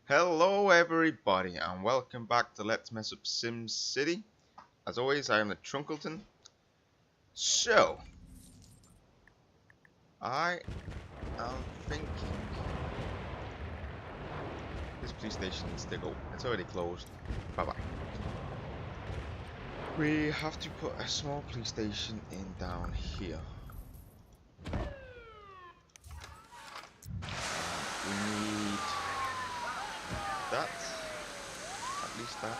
Hello everybody and welcome back to Let's Mess Up SimCity. As always, I am the Trunkleton. So, I am thinking this police station needs to go. It's already closed. Bye bye. We have to put a small police station in down here. We need that. At least that.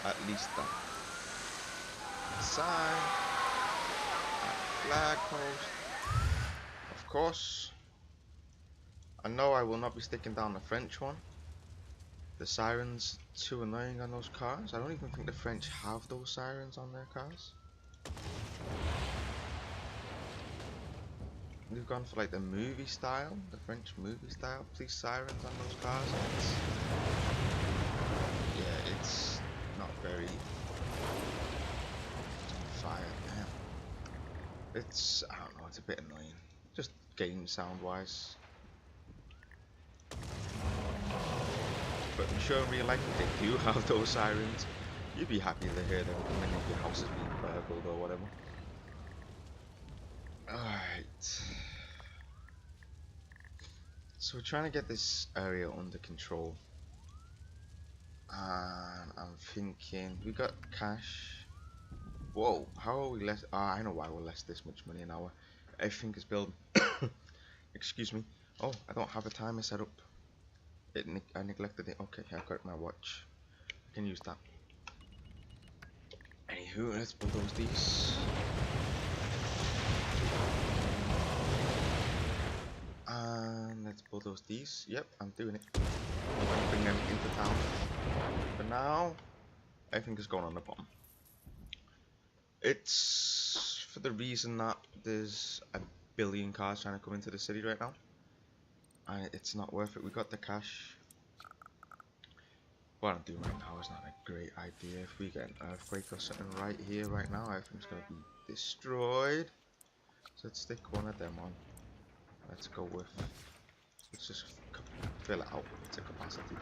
At least that. Sign. Flag post. Of course. I know I will not be sticking down the French one. The sirens too annoying on those cars. I don't even think the French have those sirens on their cars. We've gone for like the movie style, the French movie style police sirens on those cars. Yeah, it's not very fire. Damn. It's, I don't know, it's a bit annoying. Just game sound wise. But I'm sure in real life if they do have those sirens, you'd be happy to hear them coming if your house is being burgled or whatever. Alright. So we're trying to get this area under control. And I'm thinking, we got cash. Whoa, how are we less? I know why we're less this much money an hour. Everything is built. Excuse me. Oh, I don't have a timer set up. I neglected it. Okay, I got my watch. I can use that. Anywho, let's bulldoze these. And let's bulldoze these. Yep, I'm doing it. I'm gonna bring them into town. For now, everything is going on the bottom. It's for the reason that there's a billion cars trying to come into the city right now. And it's not worth it. We got the cash. What I'm doing right now is not a great idea. If we get an earthquake or something right here, right now, everything's going to be destroyed. So let's stick one of them on. Let's go with, let's just fill it out to capacity.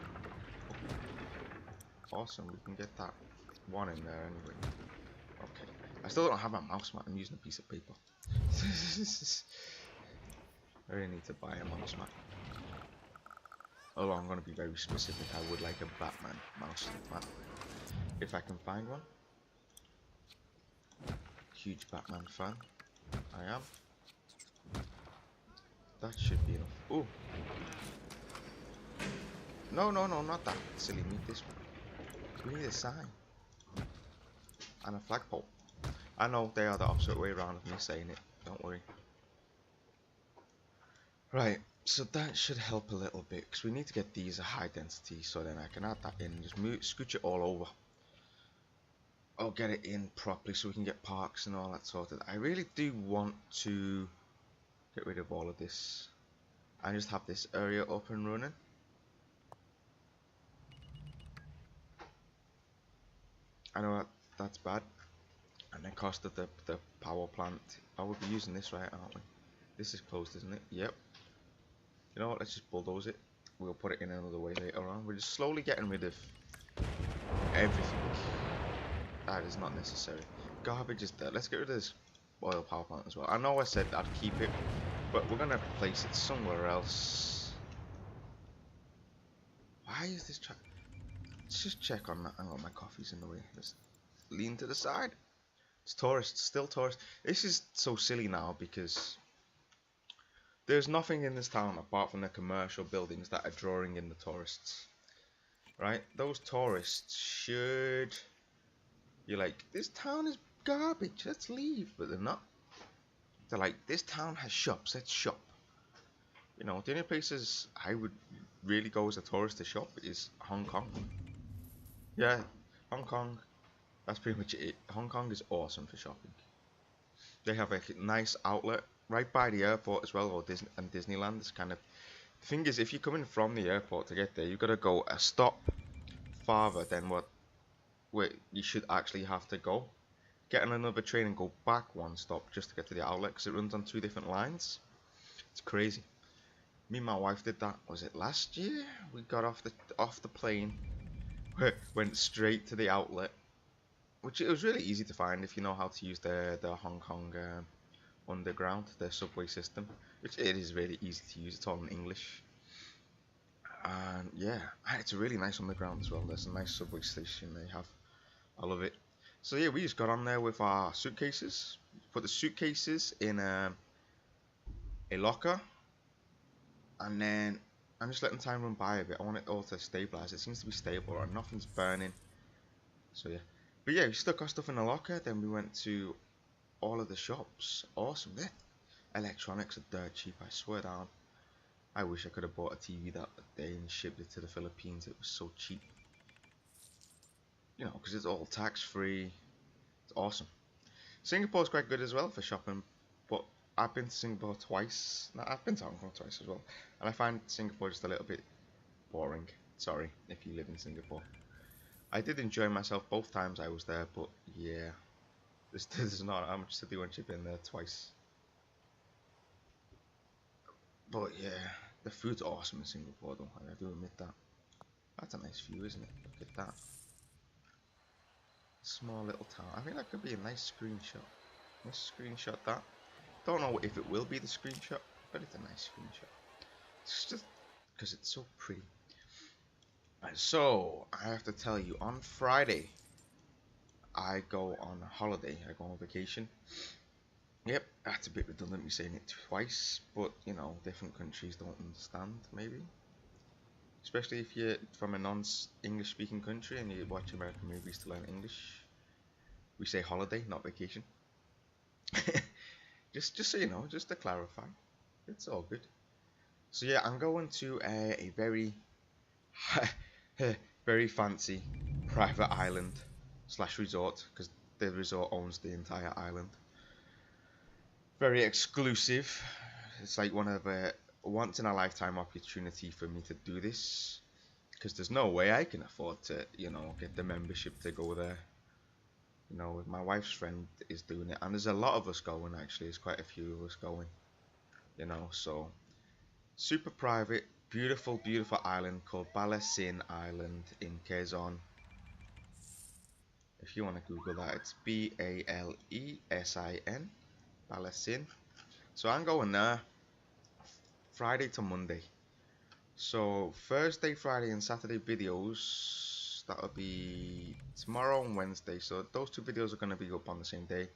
Awesome, we can get that one in there anyway. Okay, I still don't have my mouse mat. I'm using a piece of paper. I really need to buy a mouse mat. Although I'm going to be very specific, I would like a Batman mouse mat, if I can find one. Huge Batman fan, I am. That should be enough. Ooh! No, not that. Silly, need this one. We need a sign. And a flagpole. I know they are the opposite way around of me saying it, don't worry. Right. So that should help a little bit, because we need to get these a high density, so then I can add that in and just scooch it all over. I'll get it in properly so we can get parks and all that sorted. I really do want to get rid of all of this and just have this area up and running. I know that's bad, and the cost of the power plant. I will be using this, right, aren't we? This is closed, isn't it? Yep. You know what, let's just bulldoze it. We'll put it in another way later on. We're just slowly getting rid of everything that is not necessary. Garbage is there. Let's get rid of this oil power plant as well. I know I said I'd keep it, but we're gonna place it somewhere else. Why is this track? Let's just check on that. Hang on, my coffee's in the way. Let's lean to the side. It's tourists, still tourists. This is so silly now because there's nothing in this town apart from the commercial buildings that are drawing in the tourists. Right? Those tourists should... You're like, this town is garbage, let's leave. But they're not. They're like, this town has shops, let's shop. You know, the only places I would really go as a tourist to shop is Hong Kong. Yeah, Hong Kong, that's pretty much it. Hong Kong is awesome for shopping. They have a nice outlet right by the airport as well, or Disneyland. It's kind of, the thing is, if you're coming from the airport to get there, you've got to go a stop farther than where you should actually have to go. Get on another train and go back one stop just to get to the outlet, because it runs on 2 different lines. It's crazy. Me and my wife did that. Was it last year? We got off the plane, went straight to the outlet, which it was really easy to find if you know how to use the Hong Kong underground, their subway system, which it is really easy to use. It's all in English. And yeah, it's a really nice underground as well. There's a nice subway station they have. I love it. So yeah, we just got on there with our suitcases. Put the suitcases in a locker, and then I'm just letting time run by a bit. I want it all to stabilize. It seems to be stable, right? Nothing's burning. So yeah, but yeah, we stuck our stuff in the locker. Then we went to all of the shops. Awesome. Yeah. Electronics are dirt cheap. I swear down. I wish I could have bought a TV that day and shipped it to the Philippines. It was so cheap. You know, because it's all tax free. It's awesome. Singapore's quite good as well for shopping, but I've been to Singapore twice. No, I've been to Hong Kong twice as well, and I find Singapore just a little bit boring. Sorry if you live in Singapore. I did enjoy myself both times I was there, but yeah, there's not how much to do once you've been there twice. But yeah, the food's awesome in Singapore though, I do admit that. That's a nice view, isn't it? Look at that. Small little town. I think that could be a nice screenshot. Let's screenshot that. Don't know if it will be the screenshot, but it's a nice screenshot. It's just because it's so pretty. And so, I have to tell you, on Friday, I go on holiday. I go on vacation. Yep, that's a bit redundant me saying it twice, but you know, different countries don't understand, maybe. Especially if you're from a non-English speaking country and you watch American movies to learn English. We say holiday, not vacation. just so you know, just to clarify. It's all good. So yeah, I'm going to a very, very fancy private island slash resort, because the resort owns the entire island. Very exclusive. It's like one of a once in a lifetime opportunity for me to do this, because there's no way I can afford to, you know, get the membership to go there. You know, my wife's friend is doing it, and there's a lot of us going actually. There's quite a few of us going. You know, so super private, beautiful, beautiful island called Balasin Island in Quezon. If you want to Google that, it's Balesin, Balasin. So I'm going there Friday to Monday. So Thursday, Friday, and Saturday videos, that'll be tomorrow and Wednesday. So those two videos are going to be up on the same day.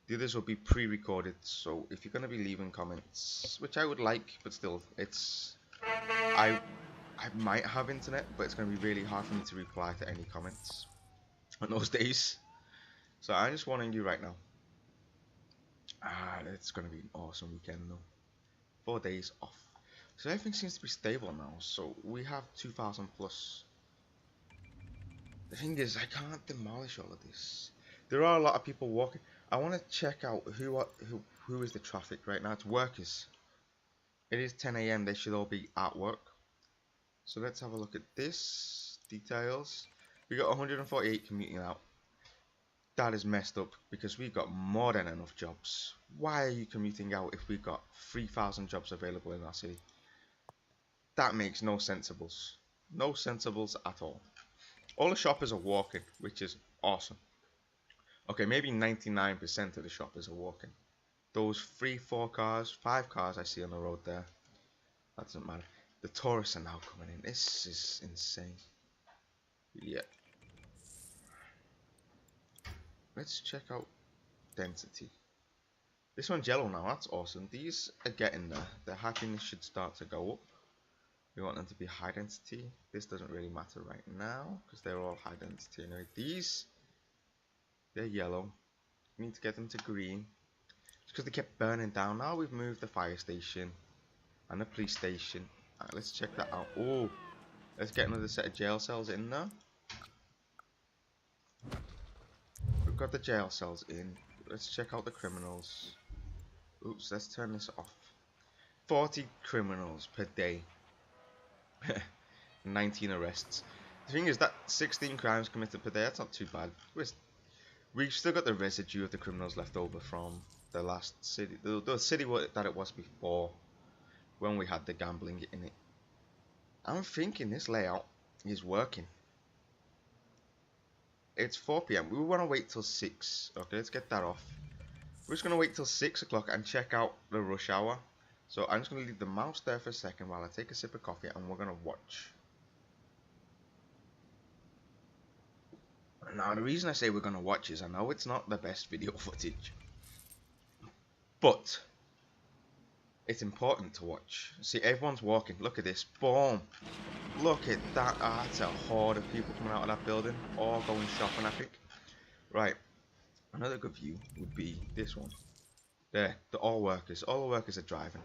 The others will be pre-recorded. So if you're going to be leaving comments, which I would like, but still, I might have internet, but it's going to be really hard for me to reply to any comments on those days. So I'm just warning you right now. It's going to be an awesome weekend though. 4 days off. So everything seems to be stable now. So we have 2,000 plus. The thing is, I can't demolish all of this. There are a lot of people walking. I want to check out who is the traffic right now. It's workers. It is 10 AM. They should all be at work. So let's have a look at this. Details. We got 148 commuting out. That is messed up because we've got more than enough jobs. Why are you commuting out if we've got 3,000 jobs available in our city? That makes no sensibles. No sensibles at all. All the shoppers are walking, which is awesome. Okay, maybe 99% of the shoppers are walking. Those 3, 4 cars, 5 cars I see on the road there, that doesn't matter. The tourists are now coming in. This is insane. Yeah. Let's check out density. This one's yellow now. That's awesome. These are getting there. Their happiness should start to go up. We want them to be high density. This doesn't really matter right now because they're all high density. Anyway, these, they're yellow. We need to get them to green. It's because they kept burning down. Now we've moved the fire station and the police station. Right, let's check that out. Oh, let's get another set of jail cells in there. We've got the jail cells in. Let's check out the criminals. Oops, let's turn this off. 40 criminals per day. 19 arrests. The thing is that 16 crimes committed per day, that's not too bad. We've still got the residue of the criminals left over from the last city, the city that it was before when we had the gambling in it. I'm thinking this layout is working. It's 4 p.m. We want to wait till 6. Okay, let's get that off. We're just going to wait till 6 o'clock and check out the rush hour. So I'm just going to leave the mouse there for a second while I take a sip of coffee and we're going to watch. Now the reason I say we're going to watch is I know it's not the best video footage. But it's important to watch. See, everyone's walking. Look at this. Boom. Look at that. Ah, that's a horde of people coming out of that building. All going shopping, I think. Right. Another good view would be this one. There. All the workers are driving.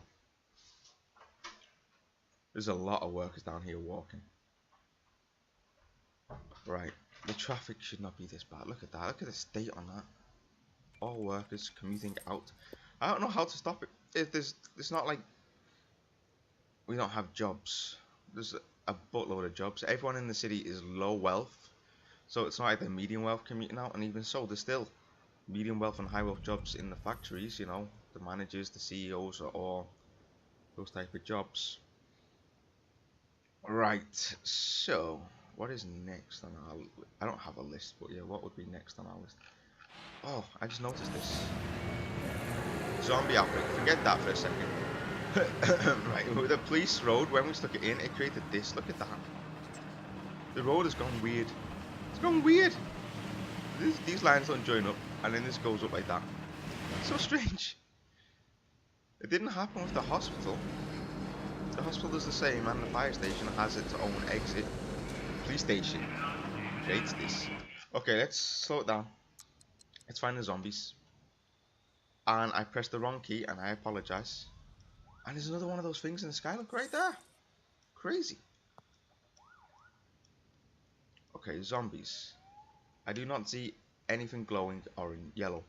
There's a lot of workers down here walking. Right. The traffic should not be this bad. Look at that. Look at the state on that. All workers commuting out. I don't know how to stop it. It's not like we don't have jobs. There's a buttload of jobs. Everyone in the city is low wealth. So it's not like the medium wealth commuting out. And even so, there's still medium wealth and high wealth jobs in the factories. You know, the managers, the CEOs are all those type of jobs. Right, so what is next on our list? I don't have a list, but yeah, what would be next on our list? Oh, I just noticed this. Zombie outbreak, forget that for a second. Right, with the police road, when we stuck it in, it created this. Look at that. The road has gone weird. It's gone weird. These lines don't join up, and then this goes up like that. It's so strange. It didn't happen with the hospital. The hospital does the same, and the fire station has its own exit. Police station creates this. Okay, let's slow it down. Let's find the zombies. And I pressed the wrong key, and I apologize. And there's another one of those things in the sky. Look right there. Crazy. Okay, zombies. I do not see anything glowing orange, yellow.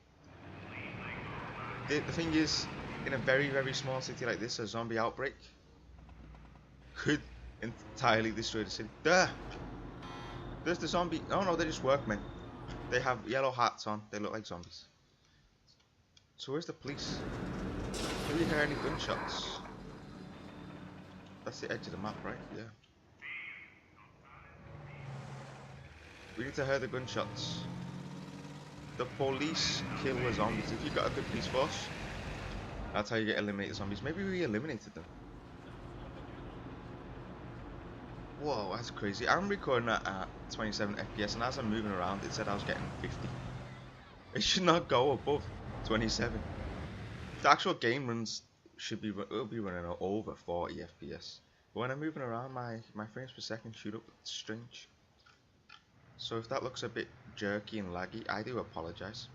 The thing is, in a very, very small city like this, a zombie outbreak could entirely destroy the city. There! There's the zombie. Oh no, they're just workmen. They have yellow hats on. They look like zombies. So where's the police? Do you hear any gunshots? That's the edge of the map, right? Yeah. We need to hear the gunshots. The police kill the zombies. If you've got a good police force, that's how you get eliminated zombies. Maybe we eliminated them. Whoa, that's crazy. I'm recording at 27 FPS, and as I'm moving around, it said I was getting 50. It should not go above 27. The actual game runs will be running over 40 FPS. But when I'm moving around, my frames per second shoot up. It's strange. So if that looks a bit jerky and laggy, I do apologize.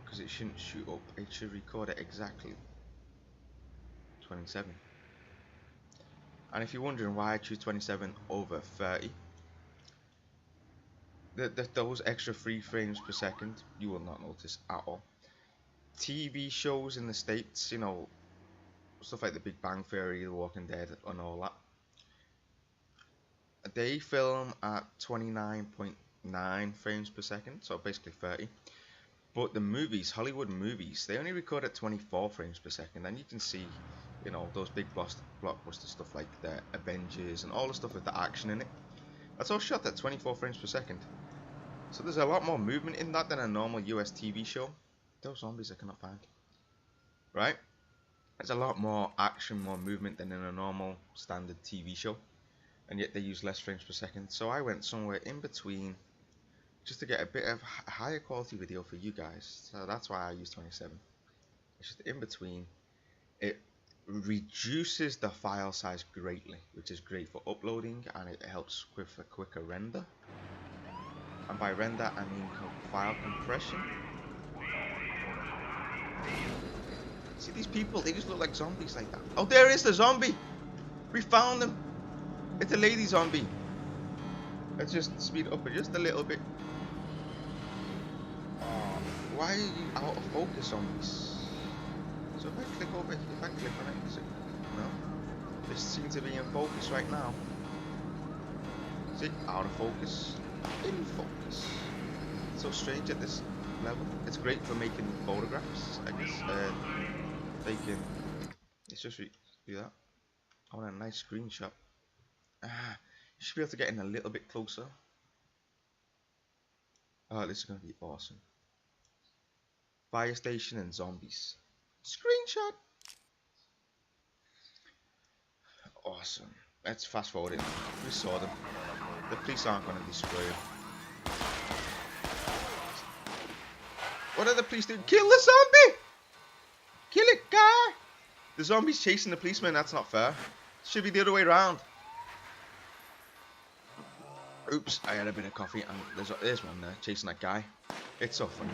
Because it shouldn't shoot up. It should record at exactly 27. And if you're wondering why I choose 27 over 30, those extra 3 frames per second, you will not notice at all. TV shows in the States, you know, stuff like The Big Bang Theory, The Walking Dead, and all that, they film at 29.9 frames per second, so basically 30. But the movies, Hollywood movies, they only record at 24 frames per second, and you can see, you know, those big blockbuster stuff like the Avengers and all the stuff with the action in it. That's all shot at 24 frames per second. So there's a lot more movement in that than a normal US TV show. Those zombies I cannot find. Right? There's a lot more action, more movement than in a normal standard TV show. And yet they use less frames per second. So I went somewhere in between just to get a bit of a higher quality video for you guys. So that's why I use 27. It's just in between. It reduces the file size greatly, which is great for uploading, and it helps with a quicker render. And by render I mean file compression. See these people, they just look like zombies like that. Oh, there is the zombie! We found them! It's a lady zombie. Let's just speed up just a little bit. Why are you out of focus on this? So if I click over here, if I click on it, is it? No. This seems to be in focus right now. Is it out of focus? In focus. It's so strange at this level. It's great for making photographs, I guess. Taking Let's just do that. I want a nice screenshot. Ah, you should be able to get in a little bit closer. Oh, this is gonna be awesome. Fire station and zombies. Screenshot. Awesome. Let's fast forward it. We saw them. The police aren't gonna destroy it. What are the police doing? Kill the zombie! Kill it, guy! The zombie's chasing the policeman. That's not fair. Should be the other way around. Oops, I had a bit of coffee and there's one there chasing that guy. It's so funny.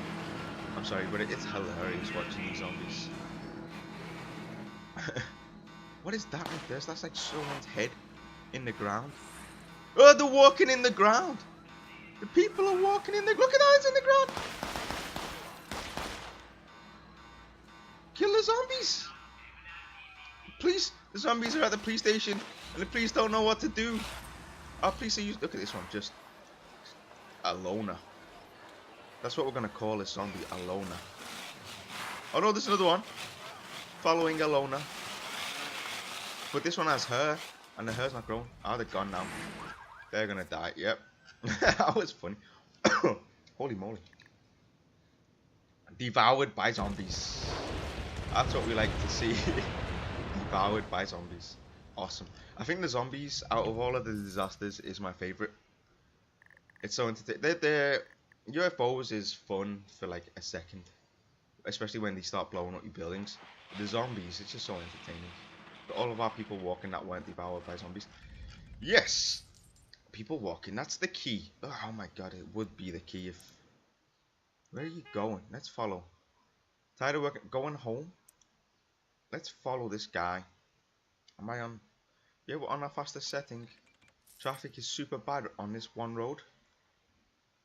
I'm sorry, but it's hilarious watching these zombies. What is that right there? That's like someone's head in the ground. Oh, they're walking in the ground. The people are walking in the... Look at that, it's in the ground. Kill the zombies. Police, the zombies are at the police station and the police don't know what to do. Our police are used... Look at this one, just a loner. That's what we're going to call this zombie, a loner. Oh no, there's another one. Following a loner. But this one has hair, and the hair's not grown. Oh, they're gone now. They're going to die, yep. That was funny. Holy moly. Devoured by zombies. That's what we like to see. Devoured by zombies. Awesome. I think the zombies, out of all of the disasters, is my favourite. It's so entertaining. The UFOs is fun for like a second. Especially when they start blowing up your buildings. The zombies, it's just so entertaining. But all of our people walking that weren't devoured by zombies. Yes! People walking, that's the key. Oh my god, it would be the key if... Where are you going? Let's follow. Tired of working, going home? Let's follow this guy. Am I on... Yeah, we're on our fastest setting. Traffic is super bad on this one road.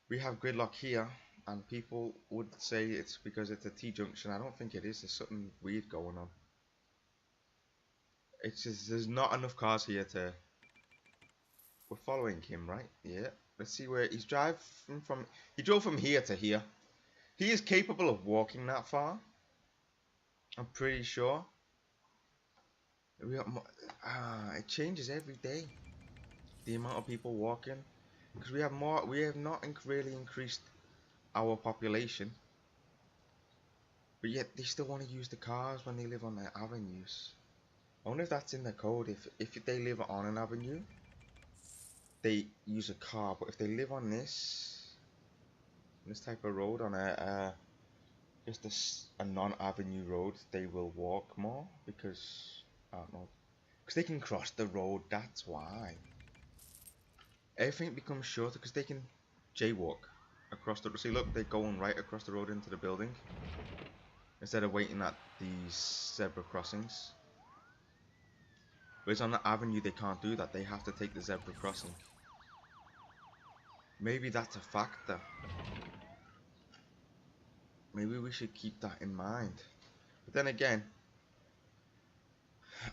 We have gridlock here, and people would say it's because it's a T-junction. I don't think it is. There's something weird going on. It's just, there's not enough cars here to... We're following him, right? Yeah. Let's see where he's driving from. He drove from here to here. He is capable of walking that far. I'm pretty sure. It changes every day. The amount of people walking, because we have more. We have not really increased our population, but yet they still want to use the cars when they live on their avenues. I wonder if that's in the code. If they live on an avenue, they use a car, but if they live on this type of road, on just a non-avenue road, they will walk more because I don't know, because they can cross the road. That's why everything becomes shorter, because they can jaywalk across the. See, look, they're going right across the road into the building instead of waiting at these zebra crossings. Whereas on the avenue, they can't do that. They have to take the zebra crossing. Maybe that's a factor. Maybe we should keep that in mind. But then again,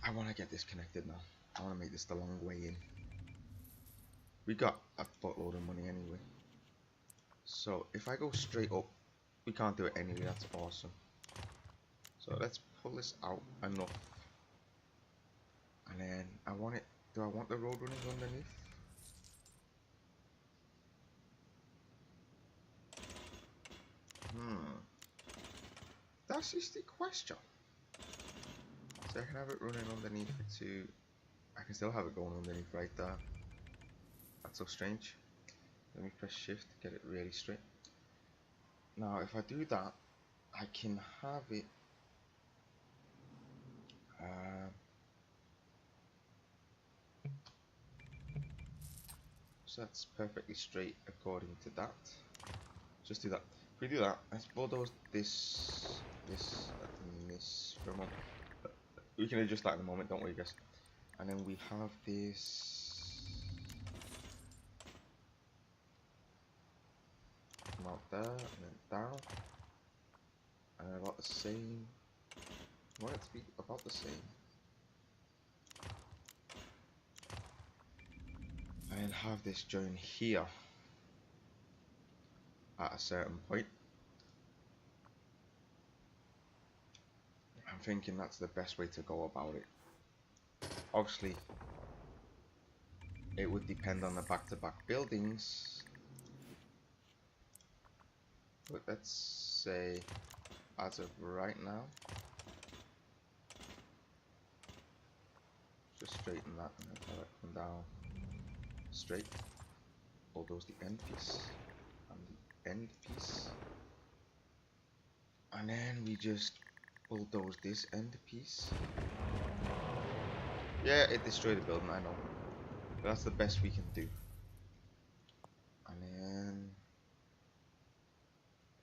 I want to get this connected now. I want to make this the long way in. We got a buttload of money anyway. So if I go straight up, we can't do it anyway. That's awesome. So let's pull this out enough. And then I want it. Do I want the road running underneath? That's just the question. So I can have it running underneath it too. I can still have it going underneath right there. That's so strange. Let me press shift to get it really straight. Now if I do that, I can have it so that's perfectly straight according to that. Just do that. If we do that, let's bulldoze this and this for a moment. We can adjust that in a moment, don't worry guys. And then we have this come out there and then down. And about the same. I want it to be about the same. And then have this join here at a certain point. And thinking that's the best way to go about it. Obviously, it would depend on the back-to-back buildings, but let's say as of right now, just straighten that and then let it come down straight. Bulldoze the end piece and the end piece, and then we just bulldoze this end piece. Yeah, it destroyed the building, I know, but that's the best we can do. And then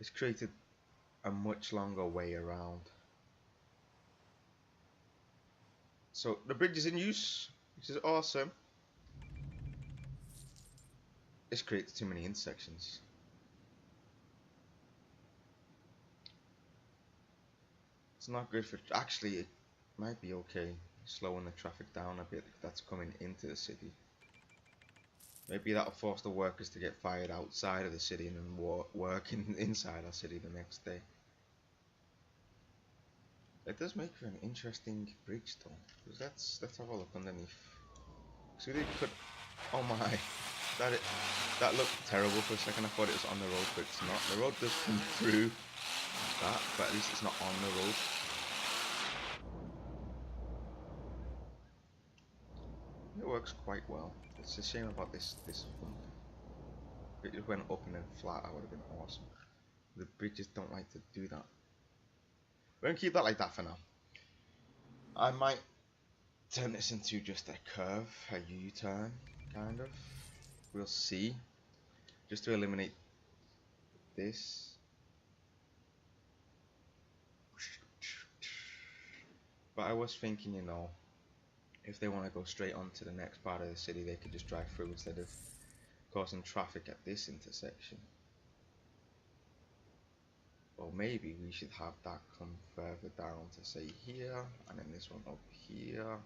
it's created a much longer way around. So the bridge is in use, which is awesome. It's created too many intersections. It's not good for, actually it might be okay slowing the traffic down a bit if that's coming into the city. Maybe that'll force the workers to get fired outside of the city and then work inside our city the next day. It does make for an interesting bridge though. Let's have a look underneath. So they could, oh my, that looked terrible for a second. I thought it was on the road, but it's not. The road does come through that, but at least it's not on the road. It works quite well. It's a shame about this hump. If it went up and then flat, that would have been awesome. The bridges don't like to do that. We're gonna keep that like that for now. I might turn this into just a curve, a U-turn, kind of. We'll see. Just to eliminate this. But I was thinking, you know, if they want to go straight on to the next part of the city, they could just drive through instead of causing traffic at this intersection. Or maybe we should have that come further down to say here, and then this one up here.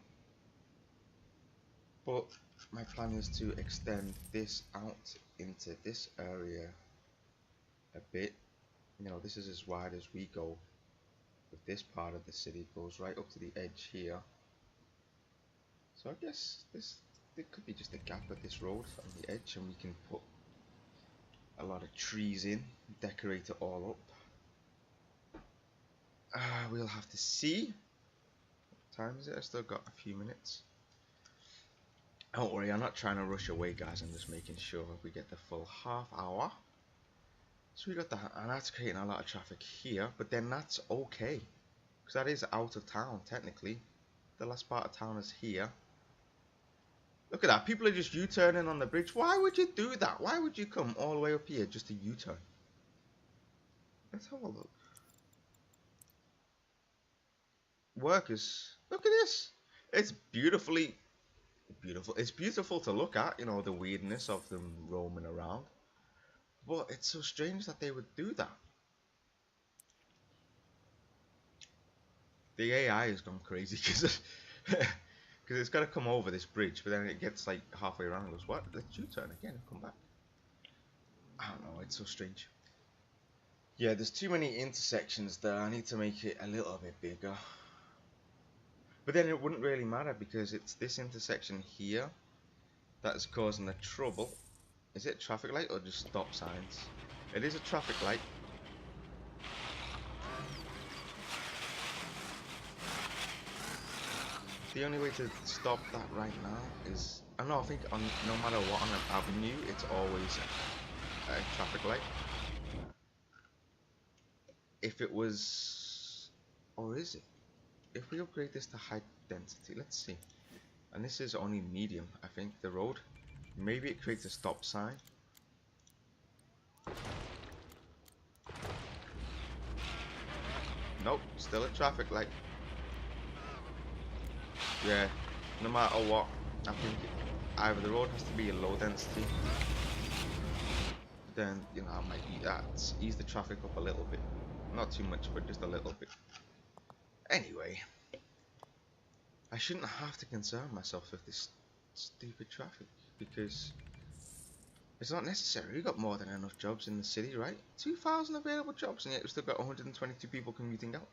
But my plan is to extend this out into this area a bit. You know, this is as wide as we go with this part of the city. It goes right up to the edge here. So I guess there could be just a gap at this road on the edge, and we can put a lot of trees in, decorate it all up. We'll have to see. What time is it? I still got a few minutes. Don't worry, I'm not trying to rush away, guys. I'm just making sure we get the full half hour. So we got that, and that's creating a lot of traffic here, but then that's okay, because that is out of town technically. The last part of town is here. Look at that, people are just U-turning on the bridge. Why would you do that? Why would you come all the way up here just to U-turn? Let's have a look. Workers, look at this. It's beautiful. It's beautiful to look at, you know, the weirdness of them roaming around. But it's so strange that they would do that. The AI has gone crazy because it's got to come over this bridge, but then it gets like halfway around and goes, what? Let's U-turn again and come back. I don't know, it's so strange. Yeah, there's too many intersections there. I need to make it a little bit bigger. But then it wouldn't really matter because it's this intersection here that is causing the trouble. Is it a traffic light or just stop signs? It is a traffic light. The only way to stop that right now is, I don't know, I think no matter what on an avenue, it's always a traffic light. If it was, or is it? If we upgrade this to high density, let's see. And this is only medium, I think, the road. Maybe it creates a stop sign. Nope, still a traffic light. Yeah, no matter what, I think either the road has to be a low density, then, you know, I might ease the traffic up a little bit. Not too much, but just a little bit. Anyway, I shouldn't have to concern myself with this stupid traffic, because it's not necessary. We've got more than enough jobs in the city, right? 2,000 available jobs, and yet we've still got 122 people commuting out.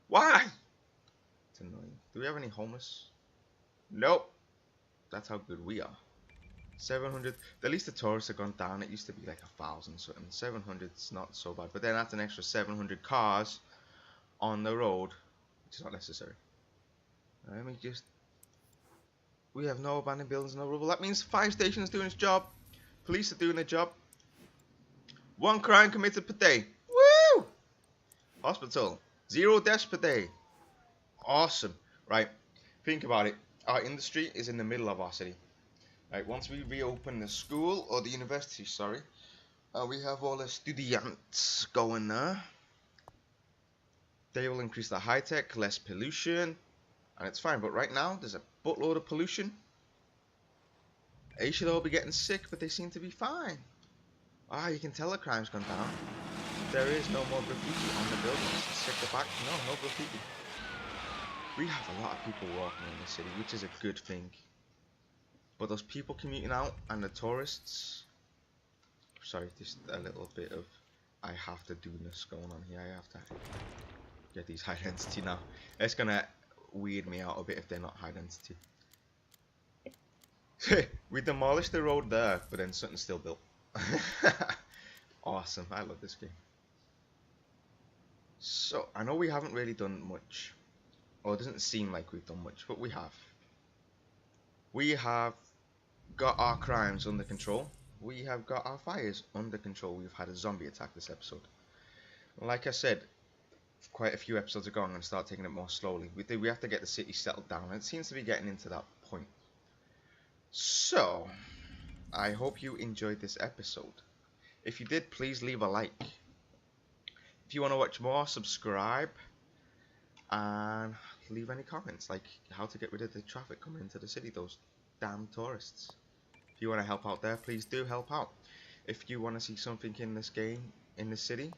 Why? It's annoying. Do we have any homeless? Nope. That's how good we are. 700. At least the tourists have gone down. It used to be like 1,000 something. 700's not so bad. But then that's an extra 700 cars on the road, which is not necessary. Let me just. We have no abandoned buildings, no rubble. That means fire station is doing its job. Police are doing their job. 1 crime committed per day. Woo! Hospital. 0 deaths per day. Awesome. Right. Think about it. Our industry is in the middle of our city. Right. Once we reopen the school or the university, sorry, we have all the students going there. They will increase the high tech, less pollution, and it's fine. But right now, there's a buttload of pollution. They should all be getting sick, but they seem to be fine. Ah, you can tell the crime's gone down. There is no more graffiti on the buildings. Let's check the back. No graffiti. We have a lot of people walking in the city, which is a good thing. But those people commuting out and the tourists. Sorry, just a little bit of I have to do this going on here. I have to get these high density now. It's gonna weird me out a bit if they're not high density. We demolished the road there, but then something's still built. Awesome, I love this game. So, I know we haven't really done much. Or it doesn't seem like we've done much, but we have. We have got our crimes under control. We have got our fires under control. We've had a zombie attack this episode. Like I said, quite a few episodes ago, I'm going to start taking it more slowly. We have to get the city settled down, and it seems to be getting into that point. So, I hope you enjoyed this episode. If you did, please leave a like. If you want to watch more, subscribe. And leave any comments, like how to get rid of the traffic coming into the city, those damn tourists. If you want to help out there, please do help out. If you want to see something in this game, in the city,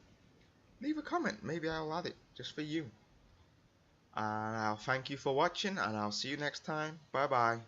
leave a comment. Maybe I'll add it just for you. And I'll thank you for watching, and I'll see you next time. Bye bye.